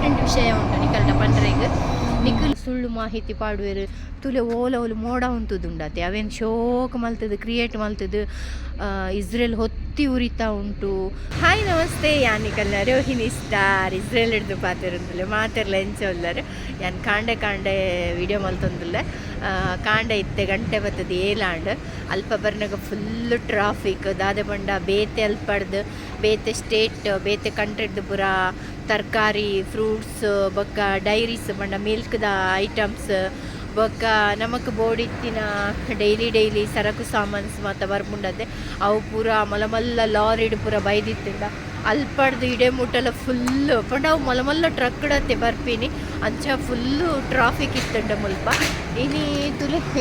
Important ವಿಷಯ ಉಂಟು ನಿಕಲ್ನ ಪಂಡ್ರೆಗ್ ನಿಖಲ್ ಸುಳ್ಳು ಮಾಹಿತಿ ಪಾಡುವೆರು ತುಲೆ ಓಲವಲು ಮೋಡ ಉಂಟುದುಂಡತೆ ಅವೇನು ಶೋಕ್ ಮಲ್ತದು ಕ್ರಿಯೇಟ್ ಮಲ್ತದು ಇಸ್ರೇಲ್ ಹೊತ್ತಿ ಉರಿತಾ ಉಂಟು. ಹಾಯ್ ನಮಸ್ತೆ, ಯಾನ್ ನಿಕಲ್ನ ರೋಹಿಣಿ ಸ್ಟಾರ್ ಇಸ್ರೇಲ್ ಹಿಡ್ದು ಪಾತಿರುಂದಿಲ್ಲ ಮಾತಿರ್ಲ ಎಂಚೊಲ್ಲರು ಯಾನ್ ಕಾಂಡೆ ವಿಡಿಯೋ ಮಲ್ತೊಂದಿಲ್ಲ ಕಾಂಡೆ ಇತ್ತೆ ಗಂಟೆ ಬರ್ತದೆ ಏಲಾಂಡ್ ಅಲ್ಪ ಬರ್ನಾಗ ಫುಲ್ಲು ಟ್ರಾಫಿಕ್ ದಾದೆ ಬಂಡ ಬೇತೆ ಅಲ್ಪಡ್ದು ಬೇತೆ ಸ್ಟೇಟ್ ಬೇತೆ ಕಂಟ್ರಿಡ್ದು ಪೂರ ತರಕಾರಿ ಫ್ರೂಟ್ಸ್ ಬೊಕ್ಕ ಡೈರೀಸ್ ಬಂಡ ಮಿಲ್ಕ್ದ ಐಟಮ್ಸ್ ಬೊಕ್ಕ ನಮಕ್ ಬೋಡಿತ್ತಿನ ಡೈಲಿ ಸರಕು ಸಾಮಾನ್ಸ್ ಮಾತ ಬರ್ಪುಂಡದೆ ಅವು ಪೂರ ಮಲಮಲ್ಲ ಲಾರಿಡ್ ಪೂರ ಬೈದಿತ್ತಿಂದ ಅಲ್ಪಡ್ದು ಇಡೆ ಮುಟ್ಟಲ ಫುಲ್ಲು ಪಂಡ ಅವು ಮಲಮಲ್ಲ ಟ್ರಕ್ಡತ್ತೆ ಬರ್ಪಿನಿ ಅಂಚ ಫುಲ್ಲು ಟ್ರಾಫಿಕ್ ಇತ್ತಂಡ ಮುಲ್ಪ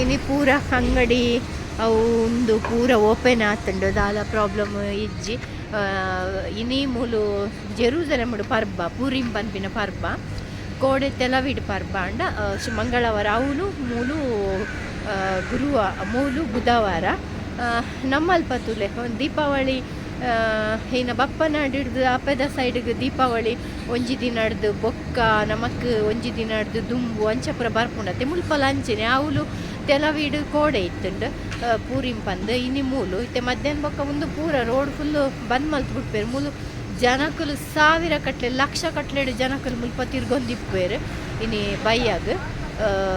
ಇನಿ ಪೂರ ಅಂಗಡಿ ಅವು ಒಂದು ಪೂರ ಓಪನ್ ಆತಂಡು ದಾಲ ಪ್ರಾಬ್ಲಮ್ ಇಜ್ಜಿ ಇನಿ ಮೂಲು ಜೆರೂಸಲೆಮ್ ಪರ್ಬ ಪೂರಿಂ ಪನ್ಪಿನ ಪರ್ಬ ಕೋಡೆ ತೆಲವಿಡ್ ಪರ್ಬ ಅಂಡ ಮಂಗಳವಾರ ಅವನು ಮೂಲು ಬುಧವಾರ ನಮ್ಮಲ್ಪ ತುಲೆ ದೀಪಾವಳಿ ಏನ ಬಪ್ಪನಾಡು ಹಿಡ್ದು ಅಪ್ಪದ ಸೈಡ್ಗೆ ದೀಪಾವಳಿ ಒಂಜಿ ದಿನ ಹಿಡ್ದು ಬೊಕ್ಕ ನಮಕ್ ಒಂಜಿ ದಿನ ಹಿಡ್ದು ದುಂಬು ಅಂಚಪುರ ಬರ್ಪುಂಡತ್ತೆ ಮುಲ್ಪಲ ಅಂಚನೆ ಅವಳು ತೆಲವೀಡು ಕೋಡೆ ಇತ್ತುಂಡು ಪೂರಿಂ ಪಂದು ಇನಿ ಮೂಲು ಇತ್ತೆ ಮಧ್ಯಾಹ್ನ ಬೊಕ್ಕ ಒಂದು ಪೂರ ರೋಡ್ ಫುಲ್ಲು ಬಂದ್ ಮಲ್ತು ಬಿಟ್ಪೇರು ಮೂಲು ಜನಕಲು ಸಾವಿರ ಕಟ್ಲೆ ಲಕ್ಷ ಕಟ್ಲೆಡು ಜನಕಲು ಮುಲ್ಪ ತಿರ್ಗೊಂದಿಪ್ಪೇರು ಇನಿ ಬೈಯಾಗ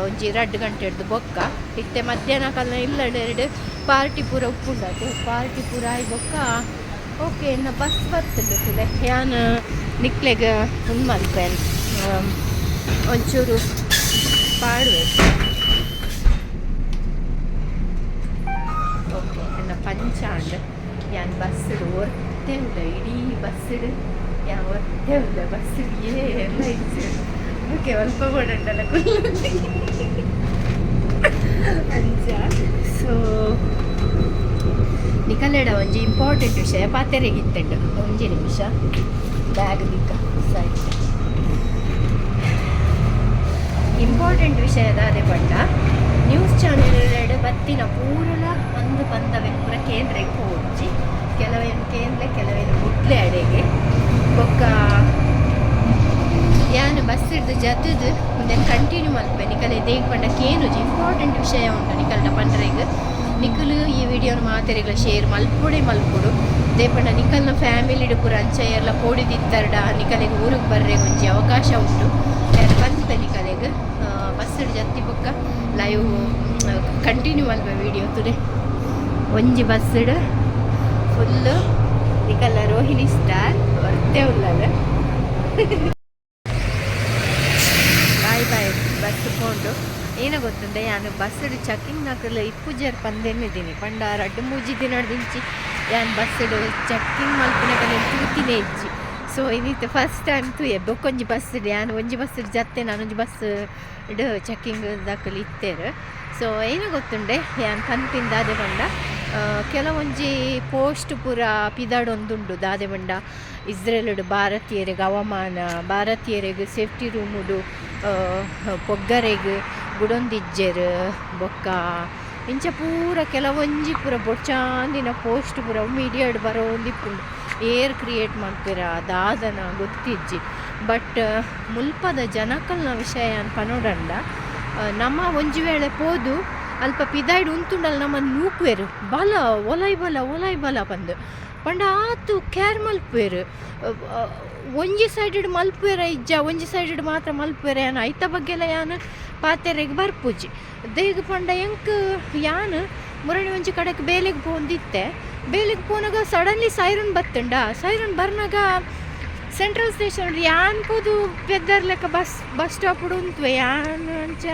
ಒಂಜಿ 2 ಗಂಟೆ ಹಿಡ್ದು ಬೊಕ್ಕ ಇತ್ತೆ ಮಧ್ಯಾಹ್ನ ಕಾಲ ಇಲ್ಲಡೆರಡು ಪಾರ್ಟಿ ಪೂರ ಉಪ್ಪುಂಡತ್ತೆ ಪಾರ್ಟಿ ಪೂರ ಆಯ್ ಬೊಕ್ಕ ಓಕೆ ಇನ್ನು ಬಸ್ ಬರ್ತದೆ ತುಲೆ ಯಾನು ನಿಕ್ಲೆಗೆ ಒಂದು ಮಲ್ಪೇನು ಒಂಚೂರು ಪಾಡ್ಬೇಕು ಓಕೆ ನನ್ನ ಪಂಚಾಂಡ್ ಯಾನ್ ಬಸ್ಸಿಡು ಒರ್ತೆ ಉಂಡ ಇಡೀ ಬಸ್ಸಿಡು ಯಾ ಒರ್ತೆ ಉಂಡ ಬಸ್ಸಿಡು ಎಲ್ಲ ಇತ್ತು ಓಕೆ ಅಲ್ಪ ಕೊಡಂಡಲ್ಲ ಅಂಚ ಸೊ ನಿಕಲೆಡ ಒಂಜಿ ಇಂಪಾರ್ಟೆಂಟ್ ವಿಷಯ ಪಾತೆರೆಗಿತ್ತಂಡು ಒಂಜಿ ನಿಮಿಷ ಬ್ಯಾಗ್ ದಿಕ್ಕ ಸೈಡ್ ಇಂಪಾರ್ಟೆಂಟ್ ವಿಷಯದ ಅದೇ ಪಂಡ ನ್ಯೂಸ್ ಚಾನೆಲ್ ಬತ್ತಿನ ಪೂರಲ ಒಂದು ಬಂದವೆ ಪೂರ ಕೇಂದ್ರಕ್ಕೆ ಹೋಗಿ ಕೆಲವೇನು ಕೇಂದ್ರ ಕೆಲವೇನು ಮುಟ್ಲೆ ಅಡೆಗೆ ಬೊಕ್ಕ ಯಾನು ಬಸ್ ಹಿಡ್ದು ಜತದು ಮುಂದೆ ಕಂಟಿನ್ಯೂ ಮಲ್ಪೆ ನಿಕಲೆ ದೇಗ ಪಂಡ ಕೇನುಜಿ ಇಂಪಾರ್ಟೆಂಟ್ ವಿಷಯ ಉಂಟು ನಿಕಲ್ನ ಪಂಡ್ರೆಗ್ ನಿಖಲು ಈ ವಿಡಿಯೋನ ಮಾತೆರೆಗ್ಲ ಶೇರ್ ಮಲ್ಪುಡು ದೇಪಂಡ ನಿಕಲ್ನ ಫ್ಯಾಮಿಲಿಡು ಪೂರ ಅಂಚ ಎಲ್ಲ ಪೋಡಿದಿತ್ತರ್ಡ ನಿಕಲೆಗೆ ಊರಿಗೆ ಬರ್ರೆ ಒಂಜಿ ಅವಕಾಶ ಉಂಟು ಯಾರು ಬಂದಿದ್ದ ನಿಕಲೆಗೆ ಬಸ್ ಜತ್ತಿ ಬೊಕ್ಕ ಲೈವ್ ಕಂಟಿನ್ಯೂ ಮಲ್ಪೆ ವಿಡಿಯೋ ತುಡೆ ಒಂಜಿ ಬಸ್ ಫುಲ್ಲು ನಿಕಲ್ನ ರೋಹಿಣಿ ಸ್ಟಾರ್ ಹೊರ್ತೆ ಉಲ್ಲದ ಬಾಯ್ ಬಸ್ ಕೊಂಡು ಏನೋ ಗೊತ್ತುಂಡೆ ಯಾನು ಬಸ್ ಚೆಕಿಂಗ್ ನಾಕಲ್ಲ ಇಪ್ಪುಜರ್ ಪಂದೇನಿದ್ದೀನಿ ಪಂಡ 2-3 ದಿನ ದಿಂಚಿ ಯಾನು ಬಸ್ ಚೆಕಿಂಗ್ ಮಲ್ಪಿನ ಕಲೆ ತೂತಿನೇ ಇಜ್ಜಿ ಸೊ ಇನ್ನಿತ್ತು ಫಸ್ಟ್ ಟೈಮ್ ತೂಯೆ ಬೊಕ್ಕೊಂಜಿ ಬಸ್ ಯಾನು ಒಂಜಿ ಬಸ್ ಜತ್ತೆ ನಾನೊಂಜಿ ಬಸ್ ಚೆಕಿಂಗ್ ದಾಖಲೆ ಇತ್ತೇರು ಸೊ ಏನೋ ಗೊತ್ತುಂಡೆ ಯಾನು ಪನ್ಪಿಂದ ದಾದೆ ಬಂಡ ಕೆಲವೊಂಜಿ ಪೋಸ್ಟ್ ಪೂರ ಪಿದಾಡೊಂದುಂಡು ದಾದೆ ಬಂಡ ಇಸ್ರೇಲ್ಡು ಭಾರತೀಯರಿಗೆ ಹವಾಮಾನ ಭಾರತೀಯರಿಗೆ ಸೇಫ್ಟಿ ರೂಮುಡು ಪೊಗ್ಗರೆಗ್ ಬುಡೊಂದಿಜ್ಜೆರು ಬೊಕ್ಕ ಇಂಚ ಪೂರ ಕೆಲವೊಂಜಿ ಪೂರ ಬೊಡ್ಚಾಂದಿನ ಪೋಸ್ಟ್ ಪೂರ ಮೀಡಿಯಾಡ್ ಬರೋಂದಿಪ್ಪುಂಡು ಏರ್ ಕ್ರಿಯೇಟ್ ಮಾಡ್ತೀರ ದಾದನ ಗೊತ್ತಿಜ್ಜಿ ಬಟ್ ಮುಲ್ಪದ ಜನಕಲ್ನ ವಿಷಯ ಪನೋಡಂಡ ನಮ್ಮ ಒಂಜಿ ವೇಳೆ ಪೋದು ಅಲ್ಪ ಪಿದಾಯ್ಡು ಉಂತುಂಡಲ್ಲ ನಮ್ಮನ್ನು ನೂಕುವೆರು ಬಲ ಒಲಾಯ್ ಬಲ ಬಂದು ಪಂಡ ಆತು ಕ್ಯಾರ್ ಮಲ್ಪುವೆರು ಒಂಜಿ ಸೈಡೆಡ್ ಮಲ್ಪುವೆರ ಇಜ್ಜ ಒಂಜಿ ಸೈಡೆಡ್ ಮಾತ್ರ ಮಲ್ಪುವೆರ ಯಾನು ಐತ ಬಗ್ಗೆಲ್ಲ ಯಾನು ಪಾತೆರೆಗೆ ಬರ್ಪುಜಿ ದೇಗ ಪಂಡ ಎಂಕ್ ಯಾನು ಮುರಣಿ ಒಂಜಿ ಕಡೆಗೆ ಬೇಲೆಗೆ ಪೋಂದಿತ್ತೆ ಬೇಲೆಗೆ ಪೋನಾಗ ಸಡನ್ಲಿ ಸೈರನ್ ಬತ್ತಂಡ ಸೈರನ್ ಬರ್ನಾಗ ಸೆಂಟ್ರಲ್ ಸ್ಟೇಷನ್ ಯಾನ್ ಪೋದು ಪೆದ್ದರ್ಲೆಕ್ಕ ಬಸ್ ಸ್ಟಾಪ್ ಉಂತ್ವೆ ಯಾನ್ ಅಂಚ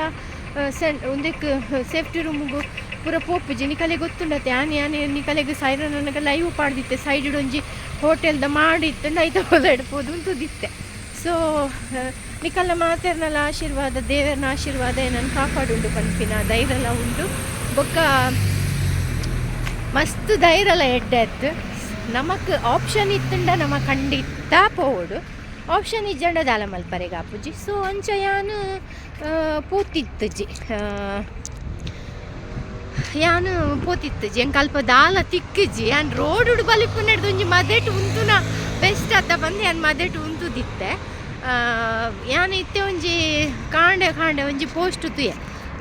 ಒಂದಕ್ಕೆ ಸೇಫ್ಟಿ ರೂಮಿಗೂ ಪೂರ ಪೋಪುಜಿ ನಿಕಲೆ ಗೊತ್ತುಂಡತ್ತೆ ಯಾನೆ ನಿಕಲೆಗೆ ಸೈರನ್ ನನಗೆ ಲೈವ್ ಪಾಡ್ದಿತ್ತೆ ಸೈಡ್ ಒಂಜಿ ಹೋಟೆಲ್ದ ಮಾಡಿತ್ತು ಐತ ಹೊಲಡ್ಬೋದು ಅಂತದಿತ್ತೆ ಸೊ ನಿಕಲ್ನ ಮಾತೆರ್ನಲ್ಲ ಆಶೀರ್ವಾದ ದೇವರನ ಆಶೀರ್ವಾದ ಏನನ್ನು ಕಾಪಾಡುಂಡು ಪನ್ಪಿನ ಧೈರ್ಯಲ ಉಂಟು ಬೊಕ್ಕ ಮಸ್ತ್ ಧೈರ್ಯಲ ಎಡ್ಡೆತ್ತು ನಮಕ್ ಆಪ್ಷನ್ ಇತ್ತುಂಡ ನಮ್ಮ ಖಂಡಿತ ಪೋಡು ಆಪ್ಷನ್ ಇಜ್ಜಂಡ ದಾಲ ಮಲ್ಪರೆಗೆ ಆಪುಜಿ ಸೊ ಅಂಚ ಯಾನು ಪೋತಿತ್ತುಜಿ ಯಾನು ಪೋತಿತ್ತುಜಿ ಎಂಕ್ ಅಲ್ಪ ದಾಲ ತಿಕ್ಕಜಿ ಯಾನ್ ರೋಡ್ ಬಲಿಪು ನಡೆದು ಒಂಜಿ ಮದೆಟ್ ಉಂತುನ ಬೆಸ್ಟ್ ಅತ್ತ ಬಂದು ಯಾನ್ ಮದೆಟ್ ಉಂತುದಿತ್ತೆ ಯಾನ್ ಇತ್ತೆ ಒಂಜಿ ಕಾಂಡೆ ಕಾಂಡೆ ಒಂಜಿ ಪೋಸ್ಟ್ ತುಯೆ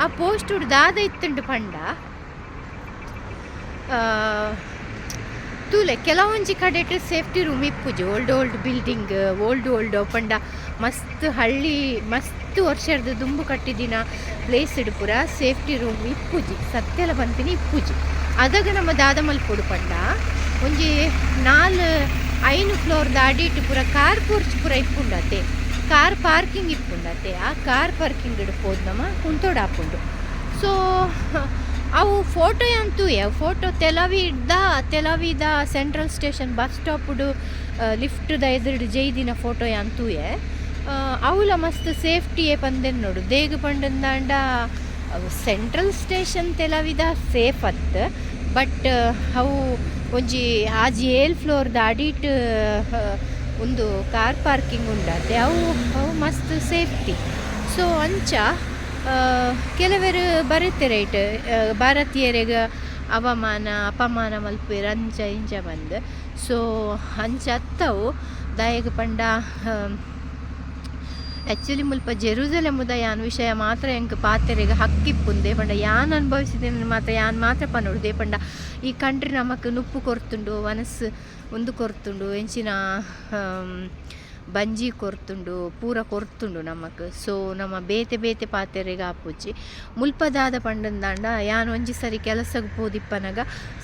ಆ ಪೋಸ್ಟ್ ದಾದ ಇತ್ತುಂಡು ಪಂಡ ತೂಲೆ ಕೆಲವೊಂಜಿ ಕಡೆಟ್ ಸೇಫ್ಟಿ ರೂಮ್ ಇಪ್ಪುಜಿ ಓಲ್ಡ್ ಬಿಲ್ಡಿಂಗ್ ಓಲ್ಡ್ ಪಂಡ ಮಸ್ತ್ ಹಳ್ಳಿ ಮಸ್ತ್ ವರ್ಷದ ದುಂಬು ಕಟ್ಟಿದಿನ ಪ್ಲೇಸ್ ಪೂರ ಸೇಫ್ಟಿ ರೂಮ್ ಇಪ್ಪುಜಿ ಸತ್ಯಲ ಬಂತಿನಿ ಇಪ್ಪುಜಿ ಅದಾಗ ನಮ್ಮ ದಾದ ಮಲ್ಪೊಡು ಪಂಡ ಒಂಜಿ 4-5 ಫ್ಲೋರ್ ದಾಡಿಟ್ಟು ಪೂರ ಕಾರ್ ಪೋರ್ಚ್ ಪೂರ ಇಪ್ಪುಂಡತೆ ಕಾರ್ ಪಾರ್ಕಿಂಗ್ ಇಪ್ಪುಂಡತೆ ಆ ಕಾರ್ ಪಾರ್ಕಿಂಗ್ ಪೋದು ನಮ್ಮ ಕುಂತೋಡು ಹಾಪುಂಡು ಸೊ ಅವು ಫೋಟೋ ಅಂತೂ ಫೋಟೋ ತೆಲವಿದ ಸೆಂಟ್ರಲ್ ಸ್ಟೇಷನ್ ಬಸ್ ಸ್ಟಾಪುಡು ಲಿಫ್ಟ್ದ ಎದುರುಡು ಜೈದಿನ ಫೋಟೋ ಅಂತೂ ಅವಲ ಮಸ್ತ್ ಸೇಫ್ಟಿಯೇ ಪಂದೆನ್ ನೋಡು ದೇಗ ಪಂಡಂದಾಂಡ ಸೆಂಟ್ರಲ್ ಸ್ಟೇಷನ್ ತೆಲವಿದ ಸೇಫ್ ಅತ್ ಬಟ್ ಅವು ಒಂಜಿ ಆಜಿ 7 ಫ್ಲೋರ್ ದಾಡಿಟ್ ಒಂದು ಕಾರ್ ಪಾರ್ಕಿಂಗ್ ಉಂಡತೆ ಅವು ಮಸ್ತ್ ಸೇಫ್ಟಿ ಸೊ ಅಂಚ ಕೆಲವರು ಬರುತ್ತೆ ರೈಟ್ ಭಾರತೀಯರಿಗೆ ಅವಮಾನ ಅಪಮಾನ ಮಲ್ಪೇರು ಅಂಚ ಇಂಚ ಬಂದು ಸೊ ಅಂಚ ಅತ್ತವು ದಾಯಗ ಪಂಡ ಆ್ಯಕ್ಚುಲಿ ಮುಲ್ಪ ಜೆರೂಸಲೆಮುದ ಯಾನ್ ವಿಷಯ ಮಾತ್ರ ಎಂಕ್ ಪಾತೆರೆಗೆ ಹಕ್ಕಿಪ್ಪುಂದೆ ಪಂಡ ಯಾನ್ ಅನುಭವಿಸಿದ್ದೇನೆ ಮಾತ್ರ ಯಾನ್ ಮಾತ್ರ ಪನ್ನೋಡು ಪಂಡ ಈ ಕಂಟ್ರಿ ನಮಕ್ ನುಪ್ಪು ಕೊರ್ತುಂಡು ಮನಸ್ಸು ಒಂದು ಕೊರ್ತುಂಡು ಎಂಚಿನ ಬಂಜಿ ಕೊರ್ತುಂಡು ಪೂರ ಕೊರ್ತುಂಡು ನಮಕ್ ಸೊ ನಮ್ಮ ಬೇತೆ ಪಾತೆರೆಗೆ ಆಪುಜಿ ಮುಲ್ಪದಾದ ಪಂಡಂದಾಂಡ ಯಾನ್ ಒಂಜಿ ಸರಿ ಕೆಲಸಕ್ಕೆ ಪೋದಿಪ್ಪನಾಗ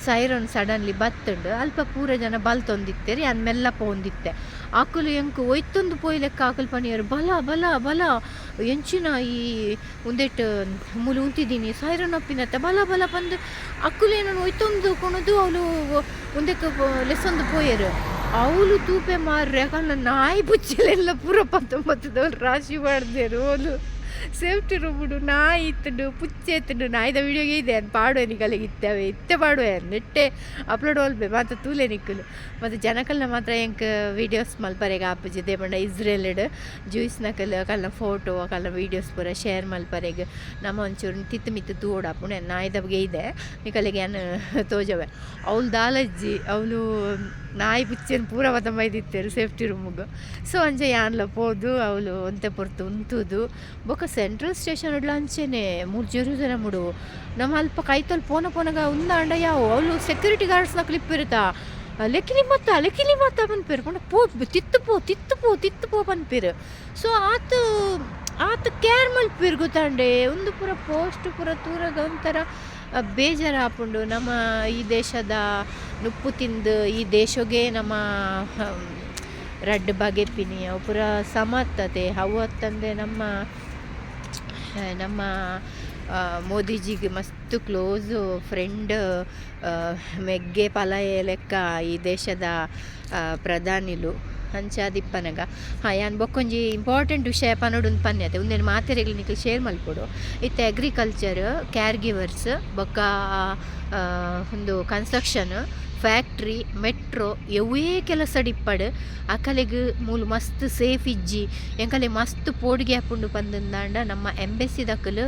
ಸೈರನ್ ಸಡನ್ಲಿ ಬತ್ತುಂಡು ಅಲ್ಪ ಪೂರ ಜನ ಬಲ್ತೊಂದಿತ್ತೇರಿ ಯಾನ್ ಮೆಲ್ಲ ಪೋಂದಿತ್ತೆ ಆಕುಲು ಎಂಕು ಒಯ್ತೊಂದು ಪೋಯ್ ಲೆಕ್ಕ ಆಕುಲು ಪನಿಯರು ಬಲ ಎಂಚಿನ ಈ ಉಂದೆಟ್ ಮುಲು ಉಂತಿದ್ದೀನಿ ಸೈರನ್ ಅಪ್ಪಿನತ್ತ ಬಲ ಪಂದು ಅಕ್ಕುಲು ಏನೋ ಒಯ್ತೊಂದು ಕೊಣದು ಅವಳು ಉಂದೆಕ್ಕ ಲೆಸ್ಸೊಂದು ಪೋಯರು ಅವಳು ತೂಪೆ ಮಾರ್ರೆ ಯಾಕಂದ್ರೆ ನಾಯಿ ಬುಚ್ಚಲೆಲ್ಲ ಪೂರ 19 ರಾಶಿ ಮಾಡ್ದೇರು ಅವಳು ಸೇಫ್ಟಿ ರೂಮುಡು ನಾಯಿ ಇತ್ತುಂಡು ಪುಚ್ಚೆ ಎತ್ತುಂಡು ನಾಯಿದ ವಿಡಿಯೋಗೆ ಇದೆ ಅದು ಪಾಡುವೆ ನಿಗಲಿಗೆ ಇತ್ತೆ ಪಾಡುವೆ ನೆಟ್ಟೆ ಅಪ್ಲೋಡ್ ಹೋಲ್ಬೆ ಮತ್ತು ತೂಲೆ ನಿಕ್ಕಲು ಮತ್ತು ಜನಕಲ್ನ ಮಾತ್ರ ಎಂಕ್ ವೀಡಿಯೋಸ್ ಮಲ್ಪರೆಗೆ ಆಪುಜಿದೆ ಪಂಡ ಇಸ್ರೇಲ್ಡ್ ಜೂಸ್ನ ಕಲ್ನ ಫೋಟೋ ಕಲ್ನ ವೀಡಿಯೋಸ್ ಪೂರ ಶೇರ್ ಮಲ್ಪರೆಗೆ ನಮ್ಮ ಒಂಚೂರು ತಿತ್ತು ಮಿತ್ತು ತೂಡಾಪುಣೆ ನಾಯಿದ ಬಗ್ಗೆ ಇದೆ ನಿಕಲಿಗೆ ಏನು ತೋಜವೆ ಅವಳು ದಾಲಜ್ಜಿ ಅವಳು ನಾಯಿ ಪುಚ್ಚೆನ ಪೂರ ಮತ ಮೈದಿತ್ತೇರು ಸೇಫ್ಟಿ ರೂಮಿಗೆ ಸೊ ಅಂಚೆ ಯಾನ್ಲ ಪೋದು ಅವಳು ಒಂತೆ ಪೊರ್ತು ಉಂತುದು ಬೊಕ್ಕ ಸೆಂಟ್ರಲ್ ಸ್ಟೇಷನ್ ಉಡ್ಲ ಅಂಚೆನೆ 3 ಜೆರೂಸಲೆಮುಡು ನಮ್ಮ ಅಲ್ಪ ಕೈತೊಲ್ ಪೋನಗ ಉಂದಾಂಡ ಯಾವ ಅವಳು ಸೆಕ್ಯೂರಿಟಿ ಗಾರ್ಡ್ಸ್ನ ಕ್ಲಿಪ್ಪಿರುತ್ತಾ ಲೆಕ್ಕಿಲಿ ಮತ್ತ ಪನ್ಪೇರು ಪಂಡ ತಿತ್ತು ಪೋ ಪನ್ಪೇರು ಸೊ ಆತ ಕೇರ್ ಮಲ್ಪೇರು ಗೊತ್ತಾಂಡೆ ಒಂದು ಪೂರ ಪೋಸ್ಟ್ ಪೂರ ತೂರದ ಒಂಥರ ಬೇಜಾರು ಹಾಪುಂಡು ನಮ್ಮ ಈ ದೇಶದ ನುಪ್ಪು ತಿಂದು ಈ ದೇಶಗೆ ನಮ್ಮ ರಡ್ಡು ಬಗೆಪಿನಿ ಅವು ಪೂರ ಸಮರ್ಥತೆ ಅವು ಅತ್ತಂದೆ ನಮ್ಮ ಮೋದಿಜಿಗೆ ಮಸ್ತ್ ಕ್ಲೋಸು ಫ್ರೆಂಡ್ ಮೆಗ್ಗೆ ಪಲಯೆ ಲೆಕ್ಕ ಈ ದೇಶದ ಪ್ರಧಾನಿಲು ಹಂಚಾದಿಪ್ಪನಗ ಯಾನ್ ಬೊಕ್ಕೊಂಜಿ ಇಂಪಾರ್ಟೆಂಟ್ ವಿಷಯ ಪನೋಡು ಪನ್ಯತೆ ಒಂದೇನು ಮಾತೆರೆಗ್ಲಿ ನಿಕ್ಲು ಶೇರ್ ಮಲ್ಪೊಡು ಇತ್ತೆ ಅಗ್ರಿಕಲ್ಚರ್ ಕೇರ್ ಗಿವರ್ಸ್ ಬೊಕ್ಕ ಒಂದು ಕನ್ಸ್ಟ್ರಕ್ಷನ್ ಫ್ಯಾಕ್ಟ್ರಿ ಮೆಟ್ರೋ ಎವೇ ಕೆಲಸ ಡಿಪ್ಪಡ್ ಅಕಲೆಗ್ ಮೂಲು ಮಸ್ತ್ ಸೇಫ್ ಇಜ್ಜಿ ಎಂಕಲೆ ಮಸ್ತ್ ಪೋಡಿಗೆ ಹಾಪುಂಡು ಪಂದಂದಾಂಡ ನಮ್ಮ ಎಂಬೆಸಿ ದಕ್ಕಲು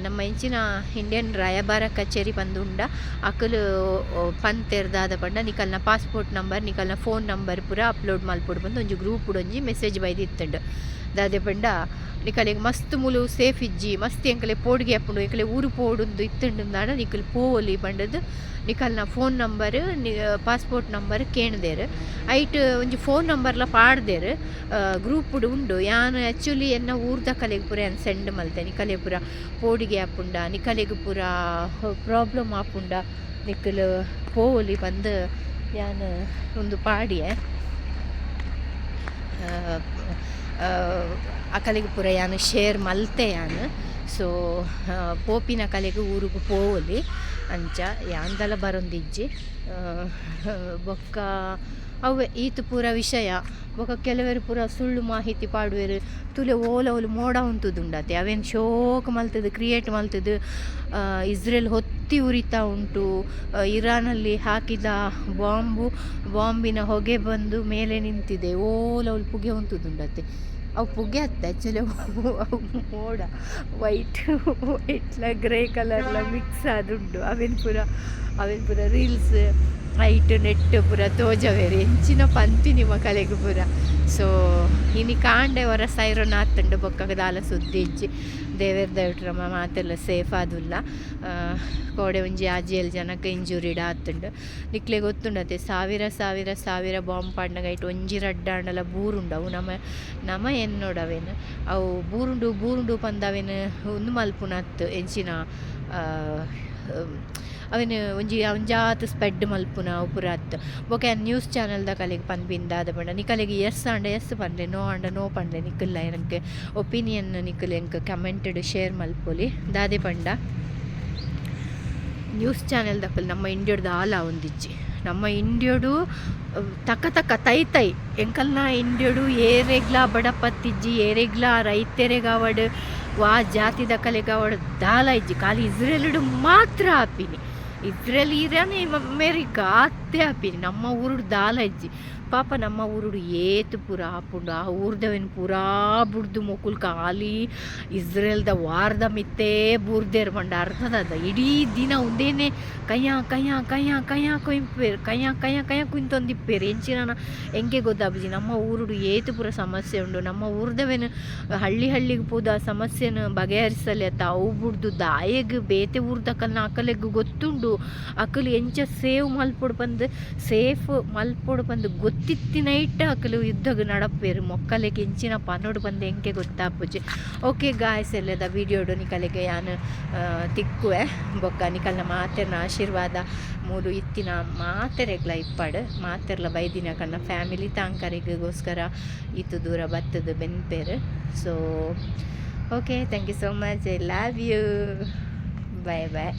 ನಮ್ಮ ಇಂಚಿನ ಇಂಡಿಯನ್ ರಾಯಭಾರ ಕಚೇರಿ ಬಂದುಂಡ ಅಕಲು ಪಂತೆರ್ದಾದ ಪಂಡ ನಿಕಲ್ನ ಪಾಸ್ಪೋರ್ಟ್ ನಂಬರ್ ನಿಕಲ್ನ ಫೋನ್ ನಂಬರ್ ಪೂರ ಅಪ್ಲೋಡ್ ಮಲ್ಪೊಡು ಬಂದು ಒಂಜಿ ಗ್ರೂಪ್ ಒಂಜಿ ಮೆಸೇಜ್ ಬೈದಿತ್ತುಂಡು ದಾದೆ ಪಂಡ ನಿಕಲೆಗ್ ಮಸ್ತ್ ಮುಲು ಸೇಫ್ ಇಜ್ಜಿ ಮಸ್ತ್ ಎಂಕಲೆ ಪೋಡಿಗೆ ಹಾಪುಂಡು ಎಂಕಲೆ ಊರು ಪೋಡುಂದು ಇತ್ತುಂಡು ನಿಕಲ್ ಪೋವೊಲಿ ಪಂಡದು ನಿಕಲ್ನ ಫೋನ್ ನಂಬರ್ ಪಾಸ್ಪೋರ್ಟ್ ನಂಬರ್ ಕೇಣದೇರು ಐಟ್ ಒಂಜಿ ಫೋನ್ ನಂಬರ್ಲ ಪಾಡ್ದೇರು ಗ್ರೂಪ್ ಉಂಡು ಯಾನು ಆ್ಯಕ್ಚುಲಿ ಎನ್ನ ಊರ್ದ ಕಲೆಗೆ ಪೂರ ಯಾನ್ ಸೆಂಡ್ ಮಲ್ತೆ ನಿಕಲೆ ಪೂರ ಪೋಡಿಗೆ ಆಪುಂಡ ನಿಕಲೆಗ್ ಪೂರ ಪ್ರಾಬ್ಲಮ್ ಆಪುಂಡ ನಿಕಲ್ ಪೋವೊಲಿ ಬಂದು ಯಾನು ಒಂದು ಪಾಡಿಯೆ ಆ ಕಲೆಗೆ ಪೂರ ಯಾನು ಶೇರ್ ಮಲ್ತೆ ಯಾನು ಸೊ ಪೋಪಿನ ಕಲೆಗೆ ಊರಿಗೆ ಪೋವೊಲಿ ಅಂಚ ಯಾಂದಲ ಬರೊಂದಿಜ್ಜಿ ಬೊಕ್ಕ ಅವೇ ಈತು ಪೂರ ವಿಷಯ ಬೊಕ್ಕ ಕೆಲವರು ಪೂರ ಸುಳ್ಳು ಮಾಹಿತಿ ಪಾಡುವೆರು ತುಲೆ ಓಲವಲು ಮೋಡ ಉಂಟುದುಂಡತೆ ಅವೇನು ಶೋಕ್ ಮಲ್ತದು ಕ್ರಿಯೇಟ್ ಮಲ್ತದು ಇಸ್ರೇಲ್ ಹೊತ್ತಿ ಉರಿತಾ ಉಂಟು ಇರಾನಲ್ಲಿ ಹಾಕಿದ ಬಾಂಬಿನ ಹೊಗೆ ಬಂದು ಮೇಲೆ ನಿಂತಿದೆ ಓಲವಲು ಪುಗೆ ಉಂಟುದುಂಡತೆ ಅವು ಪುಗೆ ಹತ್ತ ಆ್ಯಕ್ಚುಲಿ ಅವು ಮೋಡ ವೈಟ್ಲ ಗ್ರೇ ಕಲರ್ಲ ಮಿಕ್ಸ್ ಆದುಂಡು ಅವೇನು ಪೂರ ರೀಲ್ಸ್ ಐಟ್ ನೆಟ್ ಪೂರ ತೋಜವೇರು ಎಂಚಿನ ಪಂಪಿನಿ ಮಕ್ಕಳಿಗೆ ಪೂರ. ಸೊ ಇನಿ ಕಾಂಡೆ ಹೊರ ಸೈರನ್ ಆತಂಡು ಬೊಕ್ಕ ದಾಲ ಸುದ್ದಿ ಇಜ್ಜಿ ದೇವೇರ್ ದಯವಿಟ್ಟು ಮಾತೆಲ್ಲ ಸೇಫ್ ಆದುಲ್ಲ. ಕೋಡೆ ಒಂಜಿ ಆಜಿಯಲ್ ಜನಕ್ಕೆ ಇಂಜುರಿಡ್ ಆತುಂಡು. ನಿಕ್ಲೆ ಗೊತ್ತುಂಡತೆ ಸಾವಿರ ಬಾಂಬ್ ಪಾಡ್ನಗೈಟ್ ಒಂಜಿ ರಡ್ಡಾಂಡಲ ಬೂರುಂಡವು ನಮ ಎನ್ನೋಡವೇನು ಅವು ಬೂರುಂಡು ಪಂದವೇನು ಒಂದು ಮಲ್ಪುನತ್ತು ಎಂಚಿನ ಅವನು ಒಂಜಾತ್ ಸ್ಪೆಡ್ ಮಲ್ಪುನ ಪೂರ ಅತ್ತು. ಬೊಕ ನ್ಯೂಸ್ ಚಾನಲ್ದ ಕಲೆಗೆ ಪನ್ಪಿಂದಾದ ಪಂಡ ನಿಕಲೆಗೆ ಎಸ್ ಆಂಡ ಎಸ್ ಪಂಡ್ಲೆ ನೋ ಆಂಡ ನೋ ಪಂಡ್ಲೆ ನಿಕ್ಕಲ್ಲ ನನಗೆ ಒಪಿನಿಯನ್ ನಿಕ್ಕಲು ಎಂಕ್ ಕಮೆಂಟೆಡ್ ಶೇರ್ ಮಲ್ಪೊಲಿ ದಾದೆ ಪಂಡ. ನ್ಯೂಸ್ ಚಾನೆಲ್ ದಕ್ಕಲು ನಮ್ಮ ಇಂಡಿಯಾಡ್ದು ಆಲ ಒಂದಿಜ್ಜಿ ನಮ್ಮ ಇಂಡಿಯಾಡು ತಕ್ಕ ತೈ ಎಂಕಲ್ನ ಇಂಡಿಯಾಡು ಏರೆಗ್ಲ ಬಡಪತ್ತಿಜ್ಜಿ ಏರೆಗ್ಲ ರೈತೆರೆಗಾವಡ್ ವಾ ಜಾತಿ ದಕ್ಕಲೆಗಾವಡ್ ದಾಲ ಇಜ್ಜಿ ಖಾಲಿ ಇಸ್ರೇಲ್ಡು ಮಾತ್ರ ಆಪಿನಿ. ಇಸ್ರೇಲ್ ಇರಾನೇ ಅಮೇರಿಕಾ ಅತ್ತೆ ಆಪಿನಿ. ನಮ್ಮ ಊರುಡು ದಾಲ ಇಜ್ಜಿ ಪಾಪ ನಮ್ಮ ಊರುಡು ಏತು ಪೂರ ಆಪುಂಡು ಆ ಊರ್ದವೇನು ಪೂರಾ ಬುಡ್ದು ಮೊಕುಲ್ ಖಾಲಿ ಇಸ್ರೇಲ್ದ ವಾರದ ಮಿತ್ತೇ ಬೂರ್ದೇರ್ ಮಂಡ ಅರ್ಥದ ಇಡೀ ದಿನ ಒಂದೇನೆ ಕಯ್ಯ ಕುಂತೊಂದಿಪ್ಪೇರು ಎಂಚಿನ ಎಂಗೆ ಗೊತ್ತಾಬುಜಿ ನಮ್ಮ ಊರುಡು ಏತು ಪೂರ ಸಮಸ್ಯೆ ಉಂಡು. ನಮ್ಮ ಊರ್ದವೇನು ಹಳ್ಳಿಗೆ ಪೋದ ಸಮಸ್ಯೆನ ಬಗೆಹರಿಸಲಿ ಅತ್ತ ಅವು ಬುಡ್ದು ದಾಯಗ್ ಬೇತೆ ಊರ್ದಕಲ್ನ ಅಕಲೆಗ್ ಗೊತ್ತುಂಡು ಅಕಲು ಎಂಚ ಸೇಫ್ ಮಲ್ಪೊಡು ಬಂದು ಗೊತ್ತಿತ್ತಿನೈಟ್ ಅಕಲು ಯುದ್ಧಗ್ ನಡಪೇರು ಮೊಕ್ಕಲೆಗೆ ಎಂಚಿನ ಪನ್ನೋಡು ಬಂದು ಎಂಕೆ ಗೊತ್ತಾಪುಜಿ. ಓಕೆ ಗಾಯ್ಸ್ ಎಲ್ಲದ ವಿಡಿಯೋಡು ನಿಕಲೆಗೆ ಯಾನು ತಿಕ್ಕುವೆ ಬೊಕ್ಕ ನಿಕಲ್ನ ಮಾತೆರ್ನ ಆಶೀರ್ವಾದ ಮೂಲು ಇತ್ತಿನ ಮಾತೆರೆಗ್ಲ ಇಪ್ಪಡು ಮಾತೆರ್ಲ ಬೈದಿನ ಕನ್ನ ಫ್ಯಾಮಿಲಿ ತಾಂಕರಿಗೋಸ್ಕರ ಇತ್ತು ದೂರ ಬತ್ತದು ಬೆನ್ಪೇರು. So okay thank you so much. I love you. Bye.